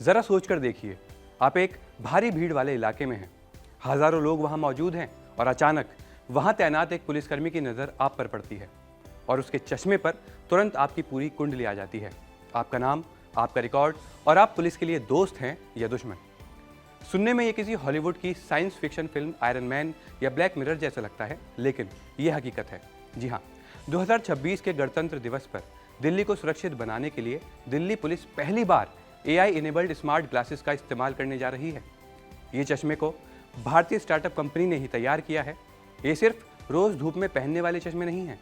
जरा सोचकर देखिए, आप एक भारी भीड़ वाले इलाके में हैं, हजारों लोग वहां मौजूद हैं और अचानक वहां तैनात एक पुलिसकर्मी की नजर आप पर पड़ती है और उसके चश्मे पर तुरंत आपकी पूरी कुंडली आ जाती है। आपका नाम, आपका रिकॉर्ड और आप पुलिस के लिए दोस्त हैं या दुश्मन। सुनने में ये किसी हॉलीवुड की science fiction film iron man या ब्लैक मिरर जैसा लगता है, लेकिन ये हकीकत है। जी हाँ, 2026 के गणतंत्र दिवस पर दिल्ली को सुरक्षित बनाने के लिए दिल्ली पुलिस पहली बार AI इनेबल्ड स्मार्ट ग्लासेस का इस्तेमाल करने जा रही है। ये चश्मे को भारतीय स्टार्टअप कंपनी ने ही तैयार किया है। ये सिर्फ रोज धूप में पहनने वाले चश्मे नहीं हैं,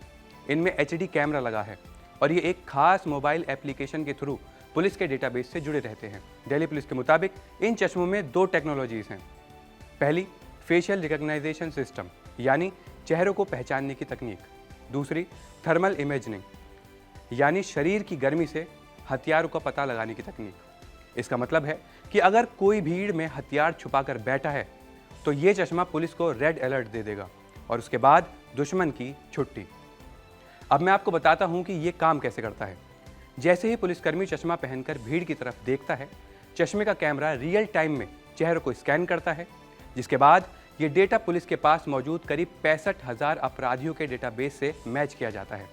इनमें HD कैमरा लगा है और ये एक खास मोबाइल एप्लीकेशन के थ्रू पुलिस के डेटाबेस से जुड़े रहते हैं। दिल्ली पुलिस के मुताबिक इन चश्मों में 2 टेक्नोलॉजीज हैं। पहली, फेशियल रिकॉग्नाइजेशन सिस्टम यानी चेहरों को पहचानने की तकनीक। दूसरी, थर्मल इमेजिंग यानी शरीर की गर्मी से हथियारों का पता लगाने की तकनीक। इसका मतलब है कि अगर कोई भीड़ में हथियार छुपाकर बैठा है तो ये चश्मा पुलिस को रेड अलर्ट दे देगा और उसके बाद दुश्मन की छुट्टी। अब मैं आपको बताता हूं कि ये काम कैसे करता है। जैसे ही पुलिसकर्मी चश्मा पहनकर भीड़ की तरफ देखता है, चश्मे का कैमरा रियल टाइम में चेहरों को स्कैन करता है, जिसके बाद ये डेटा पुलिस के पास मौजूद करीब 65,000 अपराधियों के डेटाबेस से मैच किया जाता है।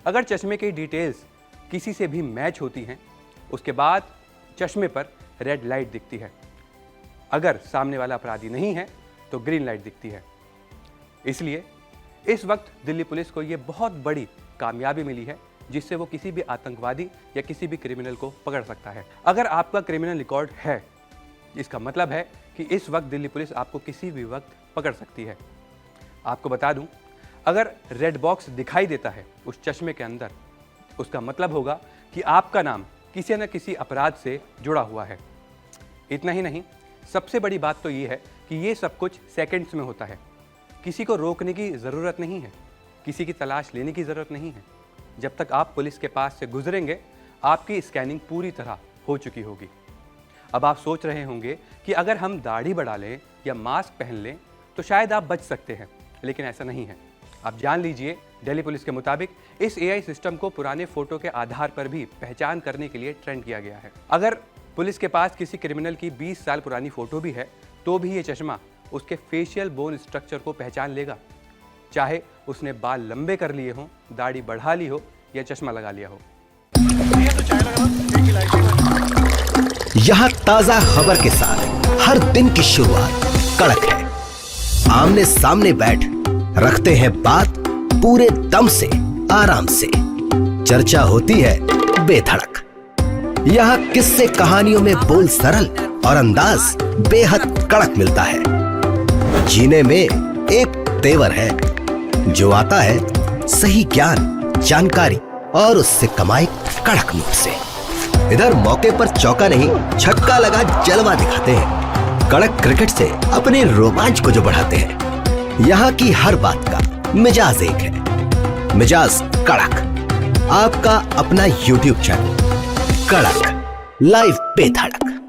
अगर चश्मे की डिटेल्स किसी से भी मैच होती हैं, उसके बाद चश्मे पर रेड लाइट दिखती है। अगर सामने वाला अपराधी नहीं है तो ग्रीन लाइट दिखती है। इसलिए इस वक्त दिल्ली पुलिस को ये बहुत बड़ी कामयाबी मिली है, जिससे वो किसी भी आतंकवादी या किसी भी क्रिमिनल को पकड़ सकता है। अगर आपका क्रिमिनल रिकॉर्ड है, इसका मतलब है कि इस वक्त दिल्ली पुलिस आपको किसी भी वक्त पकड़ सकती है। आपको बता दूं, अगर रेड बॉक्स दिखाई देता है उस चश्मे के अंदर, उसका मतलब होगा कि आपका नाम किसी न किसी अपराध से जुड़ा हुआ है। इतना ही नहीं, सबसे बड़ी बात तो ये है कि ये सब कुछ सेकंड्स में होता है। किसी को रोकने की ज़रूरत नहीं है, किसी की तलाश लेने की ज़रूरत नहीं है। जब तक आप पुलिस के पास से गुजरेंगे, आपकी स्कैनिंग पूरी तरह हो चुकी होगी। अब आप सोच रहे होंगे कि अगर हम दाढ़ी बढ़ा लें या मास्क पहन लें तो शायद आप बच सकते हैं, लेकिन ऐसा नहीं है। आप जान लीजिए, दिल्ली पुलिस के मुताबिक इस AI सिस्टम को पुराने फोटो के आधार पर भी पहचान करने के लिए ट्रेंड किया गया है। अगर पुलिस के पास किसी क्रिमिनल की 20 साल पुरानी फोटो भी है तो भी ये चश्मा उसके फेशियल बोन स्ट्रक्चर को पहचान लेगा, चाहे उसने बाल लंबे कर लिए हों, दाढ़ी बढ़ा ली हो या चश्मा लगा लिया हो। यहाँ ताजा खबर के साथ हर दिन की शुरुआत कड़क है। आमने सामने बैठ रखते हैं बात पूरे दम से, आराम से। चर्चा होती है बेधड़क। यहाँ किस्से कहानियों में बोल सरल और अंदाज बेहद कड़क मिलता है। जीने में एक तेवर है जो आता है सही ज्ञान, जानकारी और उससे कमाई कड़क नोट से। इधर मौके पर चौका नहीं, छक्का लगा जलवा दिखाते हैं। कड़क क्रिकेट से अपने रोमांच को जो बढ़ाते हैं। यहाँ की हर बात का मिजाज एक है, मिजाज कड़क। आपका अपना YouTube चैनल कड़क, लाइव बेधड़क।